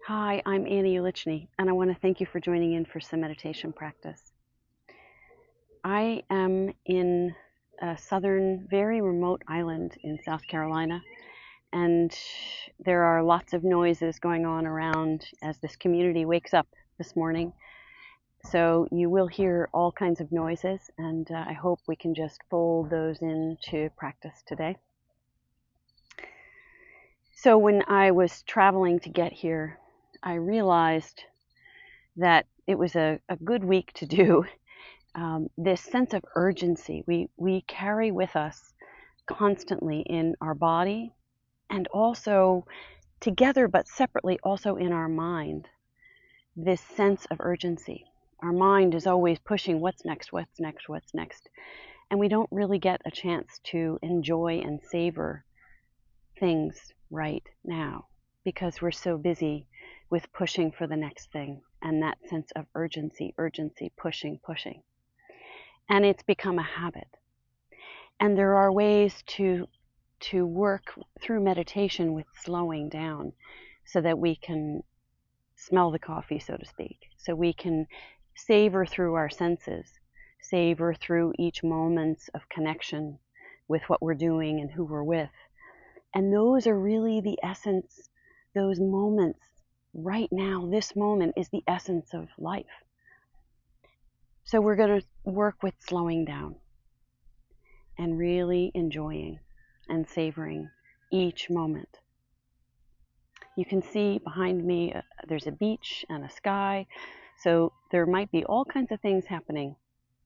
Hi, I'm Annie Ulichny, and I want to thank you for joining in for some meditation practice. I am in a southern, very remote island in South Carolina, and there are lots of noises going on around as this community wakes up this morning. So you will hear all kinds of noises, and I hope we can just fold those into practice today. So when I was traveling to get here, I realized that it was a good week to do this sense of urgency we carry with us constantly in our body and also together but separately also in our mind. This sense of urgency. Our mind is always pushing what's next, what's next, what's next. And we don't really get a chance to enjoy and savor things right now because we're so busy with pushing for the next thing and that sense of urgency, pushing, pushing. And it's become a habit. And there are ways to work through meditation with slowing down so that we can smell the coffee, so to speak. So we can savor through our senses, savor through each moment of connection with what we're doing and who we're with. And those are really the essence, those moments right now, this moment is the essence of life. So we're going to work with slowing down and really enjoying and savoring each moment. You can see behind me there's a beach and a sky, so there might be all kinds of things happening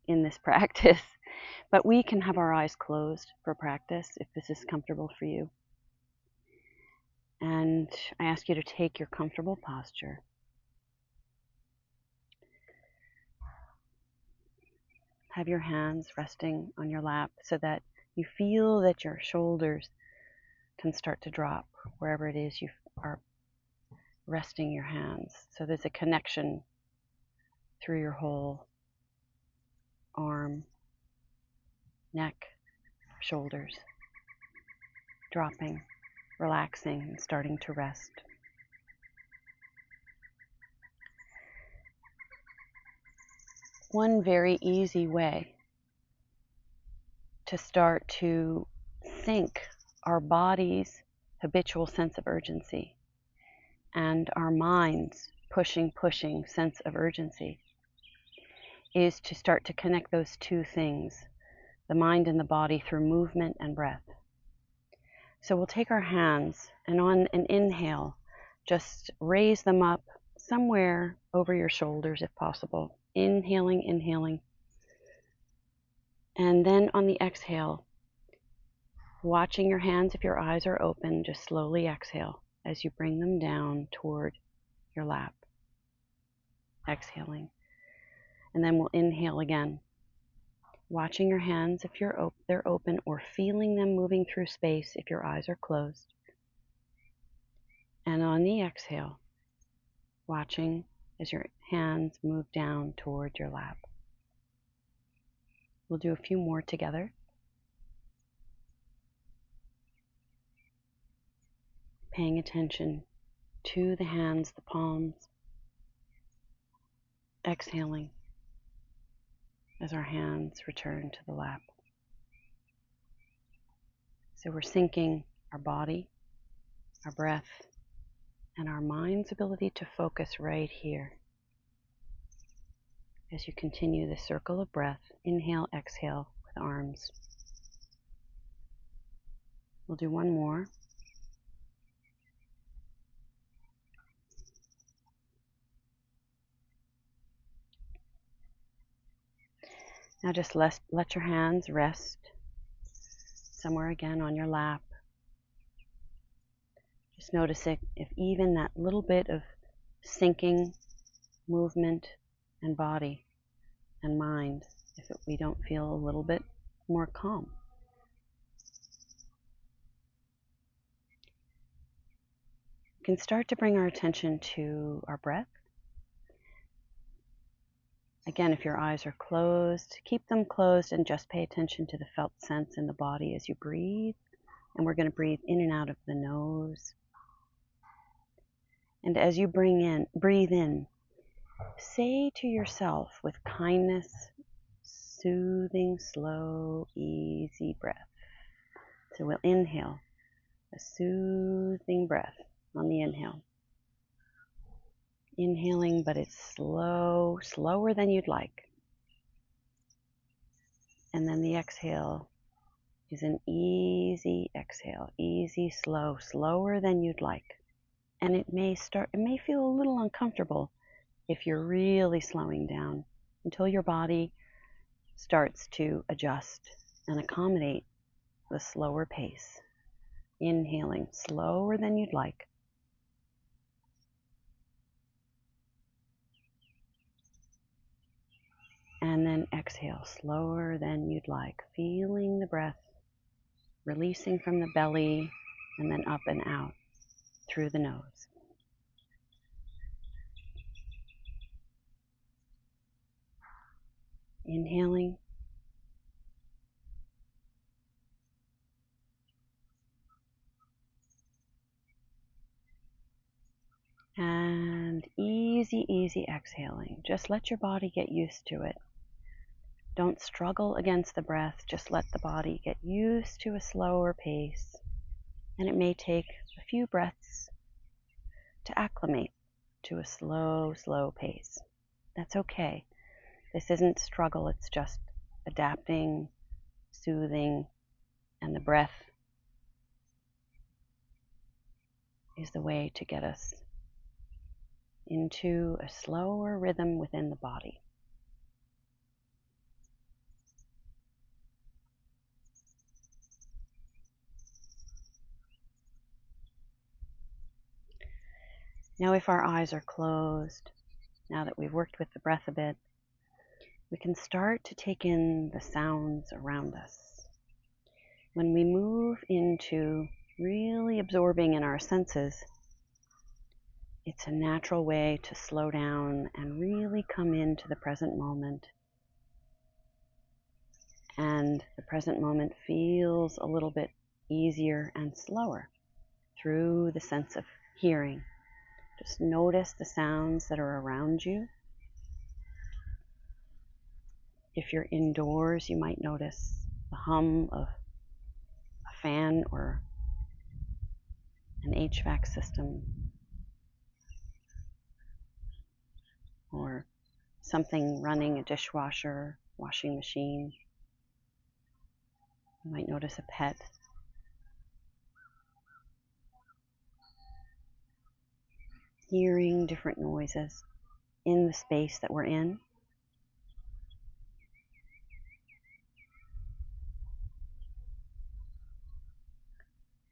in this practice, but we can have our eyes closed for practice if this is comfortable for you. And I ask you to take your comfortable posture. Have your hands resting on your lap so that you feel that your shoulders can start to drop wherever it is you are resting your hands. So there's a connection through your whole arm, neck, shoulders, dropping, relaxing, and starting to rest. One very easy way to start to sync our body's habitual sense of urgency and our mind's pushing sense of urgency is to start to connect those two things, the mind and the body, through movement and breath. So we'll take our hands and on an inhale, just raise them up somewhere over your shoulders if possible. Inhaling. And then on the exhale, watching your hands if your eyes are open, just slowly exhale as you bring them down toward your lap. Exhaling. And then we'll inhale again. Watching your hands if they're open, or feeling them moving through space if your eyes are closed. And on the exhale, watching as your hands move down toward your lap. We'll do a few more together. Paying attention to the hands, the palms. Exhaling as our hands return to the lap. So we're syncing our body, our breath, and our mind's ability to focus right here. As you continue the circle of breath, inhale, exhale with arms. We'll do one more. Now just let your hands rest somewhere again on your lap. Just notice if even that little bit of syncing movement and body and mind, we don't feel a little bit more calm. We can start to bring our attention to our breath. Again, if your eyes are closed, keep them closed and just pay attention to the felt sense in the body as you breathe. And we're going to breathe in and out of the nose And as you breathe in, say to yourself with kindness, soothing, slow, easy breath. So we'll inhale a soothing breath on the inhale. Inhaling, but it's slow, slower than you'd like. And then the exhale is an easy exhale, easy, slow, slower than you'd like. And it may feel a little uncomfortable if you're really slowing down until your body starts to adjust and accommodate the slower pace. Inhaling slower than you'd like. And then exhale slower than you'd like, feeling the breath releasing from the belly and then up and out through the nose. Inhaling. And easy, easy exhaling. Just let your body get used to it. Don't struggle against the breath. Just let the body get used to a slower pace. And it may take a few breaths to acclimate to a slow, slow pace. That's okay. This isn't struggle. It's just adapting, soothing, and the breath is the way to get us into a slower rhythm within the body. Now, if our eyes are closed, now that we've worked with the breath a bit, we can start to take in the sounds around us. When we move into really absorbing in our senses, it's a natural way to slow down and really come into the present moment. And the present moment feels a little bit easier and slower through the sense of hearing. Just notice the sounds that are around you. If you're indoors, you might notice the hum of a fan or an HVAC system, or something running, a dishwasher, washing machine. You might notice a pet. Hearing different noises in the space that we're in.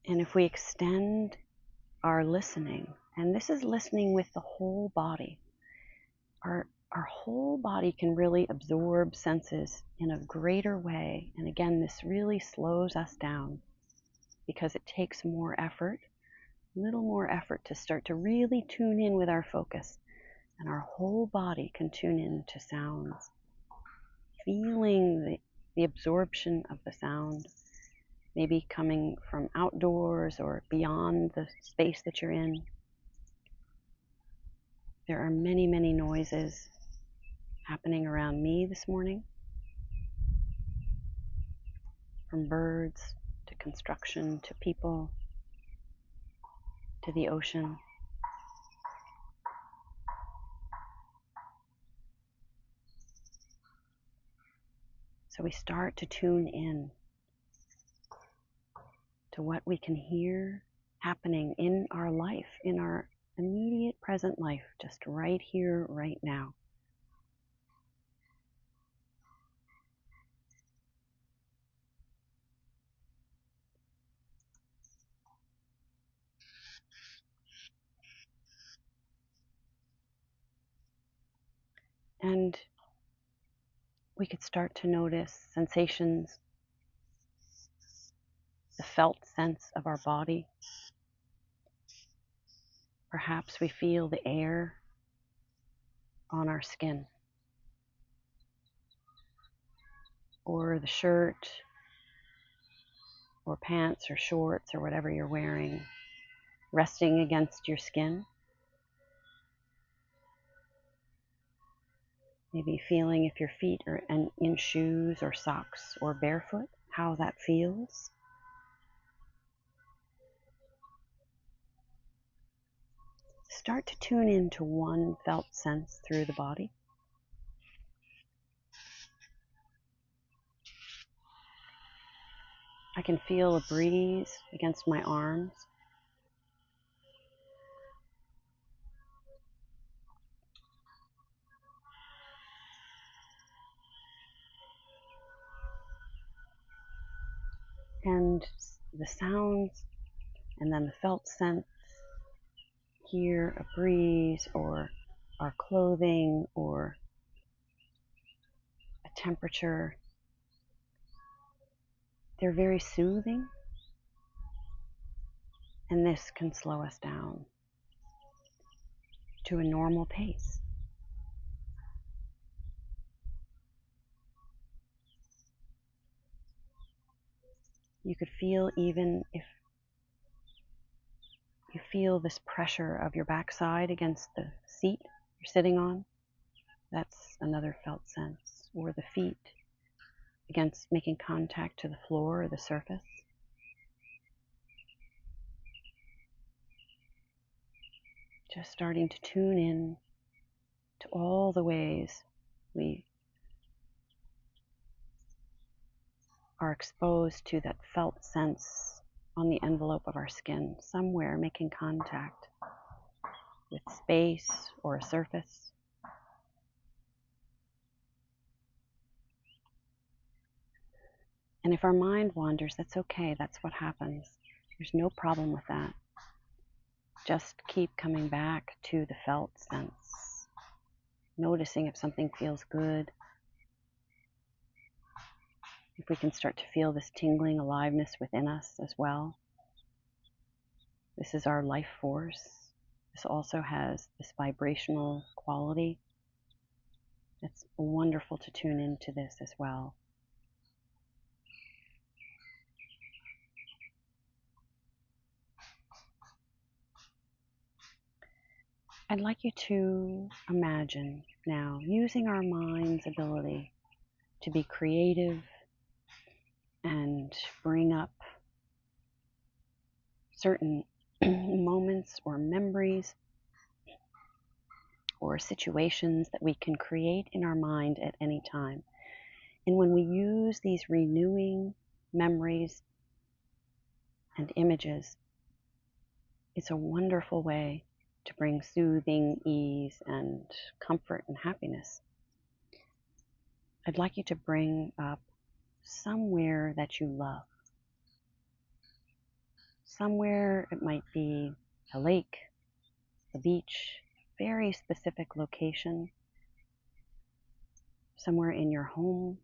And if we extend our listening, and this is listening with the whole body, our whole body can really absorb senses in a greater way. And again, this really slows us down because it takes more effort, a little more effort to start to really tune in with our focus. And our whole body can tune in to sounds, feeling the absorption of the sound, maybe coming from outdoors or beyond the space that you're in. There are many, many noises happening around me this morning, from birds to construction to people to the ocean. So we start to tune in to what we can hear happening in our life, in our immediate present life, just right here, right now. And we could start to notice sensations, the felt sense of our body. Perhaps we feel the air on our skin, or the shirt or pants or shorts or whatever you're wearing resting against your skin. Maybe feeling if your feet are in shoes or socks or barefoot, how that feels. Start to tune into one felt sense through the body. I can feel a breeze against my arms. And the sounds, and then the felt sense, hear a breeze or our clothing or a temperature. They're very soothing, and this can slow us down to a normal pace. You could feel, even if you feel this pressure of your backside against the seat you're sitting on, that's another felt sense. Or the feet against making contact to the floor or the surface. Just starting to tune in to all the ways we are exposed to that felt sense on the envelope of our skin, somewhere making contact with space or a surface. And if our mind wanders, that's okay. That's what happens. There's no problem with that. Just keep coming back to the felt sense, noticing if something feels good. If we can start to feel this tingling aliveness within us as well. This is our life force. This also has this vibrational quality. It's wonderful to tune into this as well. I'd like you to imagine now using our mind's ability to be creative and bring up certain moments or memories or situations that we can create in our mind at any time. And when we use these renewing memories and images, it's a wonderful way to bring soothing ease and comfort and happiness. I'd like you to bring up somewhere that you love. Somewhere, it might be a lake, a beach, very specific location, somewhere in your home,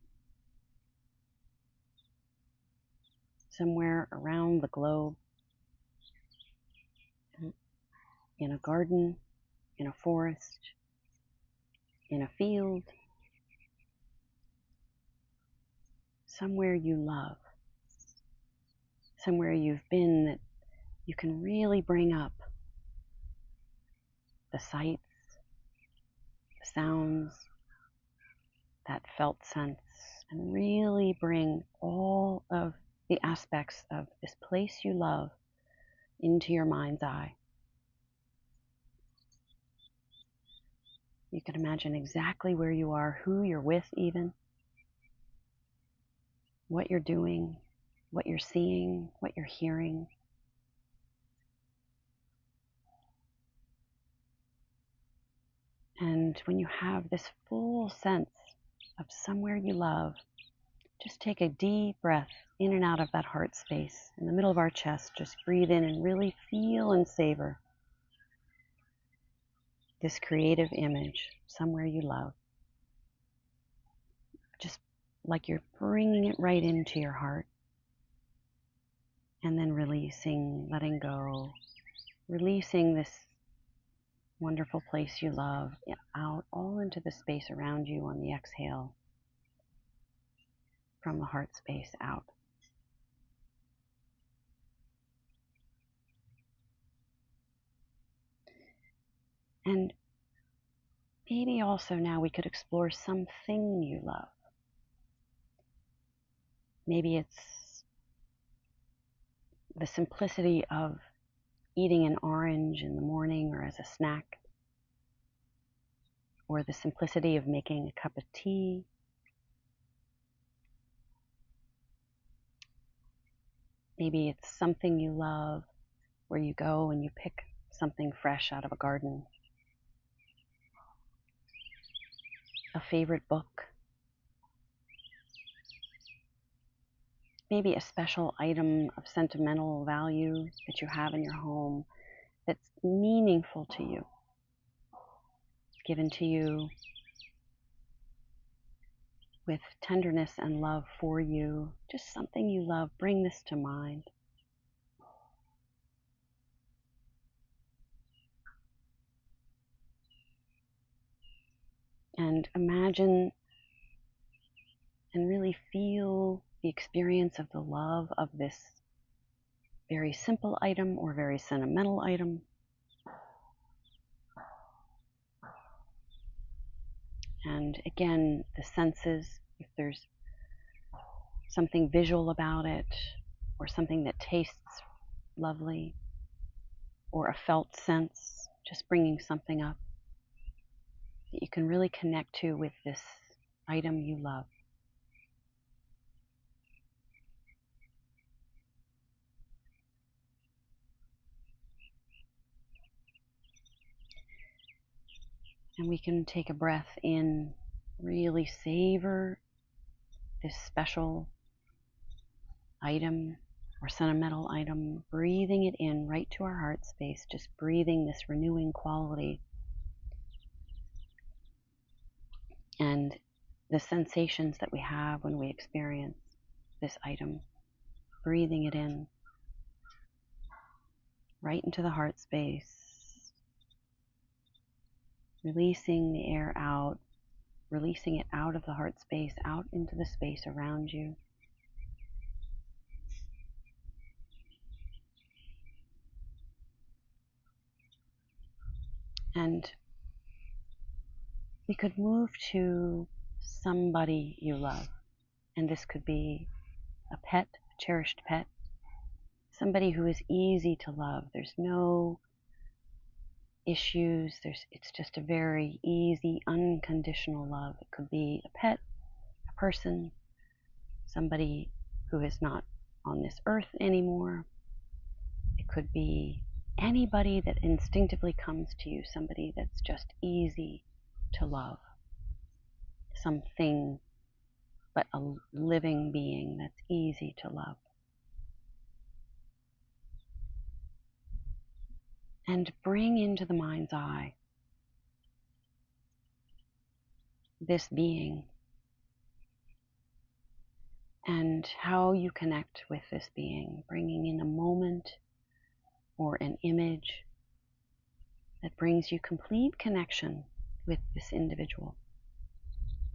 somewhere around the globe, in a garden, in a forest, in a field, somewhere you love, somewhere you've been that you can really bring up the sights, the sounds, that felt sense, and really bring all of the aspects of this place you love into your mind's eye. You can imagine exactly where you are, who you're with even, what you're doing, what you're seeing, what you're hearing. And when you have this full sense of somewhere you love, just take a deep breath in and out of that heart space in the middle of our chest. Just breathe in and really feel and savor this creative image, somewhere you love. Just like you're bringing it right into your heart. And then releasing, letting go, releasing this wonderful place you love out all into the space around you on the exhale from the heart space out. And maybe also now we could explore something you love. Maybe it's the simplicity of eating an orange in the morning or as a snack, or the simplicity of making a cup of tea. Maybe it's something you love where you go and you pick something fresh out of a garden. A favorite book. Maybe a special item of sentimental value that you have in your home that's meaningful to you, given to you with tenderness and love for you. Just something you love. Bring this to mind. And imagine and really feel the experience of the love of this very simple item or very sentimental item. And again, the senses, if there's something visual about it, or something that tastes lovely, or a felt sense, just bringing something up that you can really connect to with this item you love. And we can take a breath in, really savor this special item or sentimental item, breathing it in right to our heart space, just breathing this renewing quality and the sensations that we have when we experience this item, breathing it in right into the heart space, releasing the air out, releasing it out of the heart space, out into the space around you. And we could move to somebody you love. And this could be a pet, a cherished pet, somebody who is easy to love. There's no issues. It's just a very easy, unconditional love. It could be a pet, a person, somebody who is not on this earth anymore. It could be anybody that instinctively comes to you, somebody that's just easy to love. Something, but a living being that's easy to love. And bring into the mind's eye this being and how you connect with this being, bringing in a moment or an image that brings you complete connection with this individual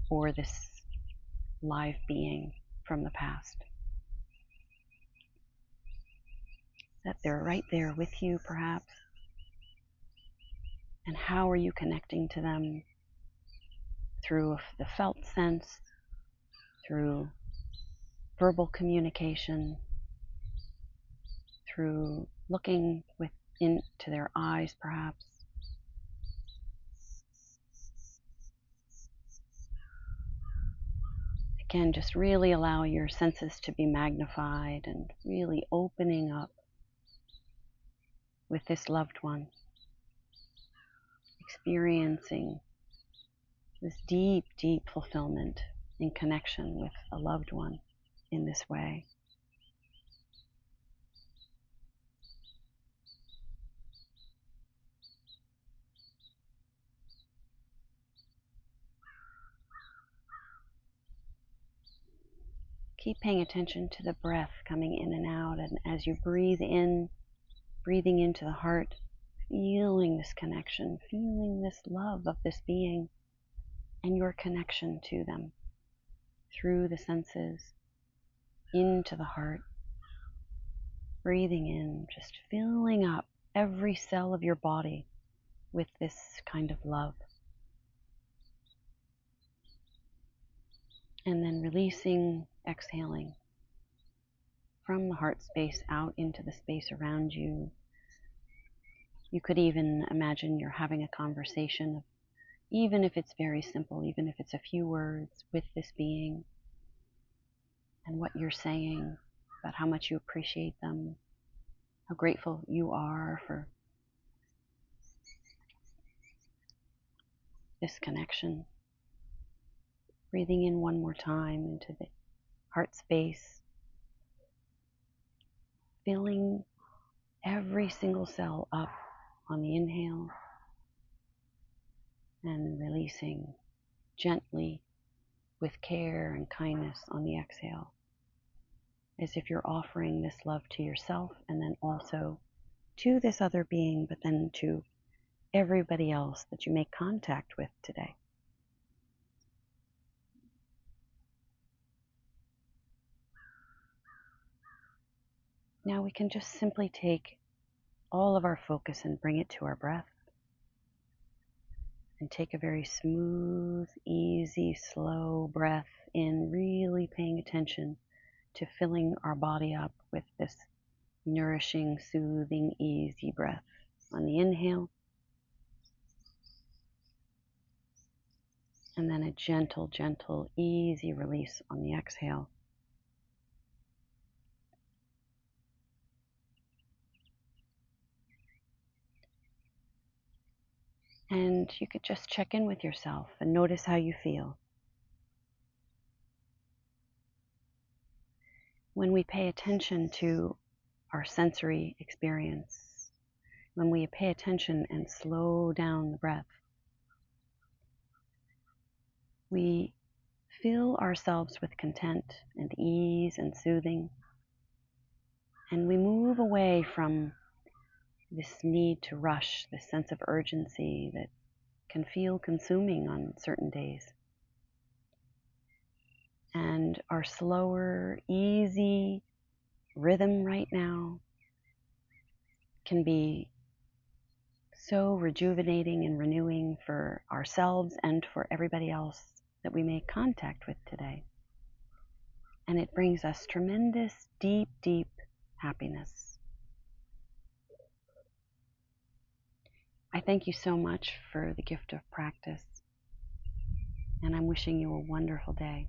or this live being from the past. That they're right there with you, perhaps. And how are you connecting to them? Through the felt sense, through verbal communication, through looking into their eyes, perhaps. Again, just really allow your senses to be magnified and really opening up with this loved one, experiencing this deep, deep fulfillment in connection with a loved one in this way. Keep paying attention to the breath coming in and out, and as you breathe in, breathing into the heart, feeling this connection, feeling this love of this being and your connection to them through the senses into the heart. Breathing in, just filling up every cell of your body with this kind of love. And then releasing, exhaling from the heart space out into the space around you. You could even imagine you're having a conversation, even if it's very simple, even if it's a few words with this being, and what you're saying about how much you appreciate them, how grateful you are for this connection. Breathing in one more time into the heart space, filling every single cell up on the inhale, and releasing gently with care and kindness on the exhale, as if you're offering this love to yourself and then also to this other being, but then to everybody else that you make contact with today. Now we can just simply take all of our focus and bring it to our breath. And take a very smooth, easy, slow breath in, really paying attention to filling our body up with this nourishing, soothing, easy breath on the inhale. And then a gentle, gentle, easy release on the exhale. And you could just check in with yourself and notice how you feel. When we pay attention to our sensory experience, when we pay attention and slow down the breath, we fill ourselves with content and ease and soothing, and we move away from this need to rush, this sense of urgency that can feel consuming on certain days. And our slower, easy rhythm right now can be so rejuvenating and renewing for ourselves and for everybody else that we make contact with today. And it brings us tremendous, deep, deep happiness. I thank you so much for the gift of practice, and I'm wishing you a wonderful day.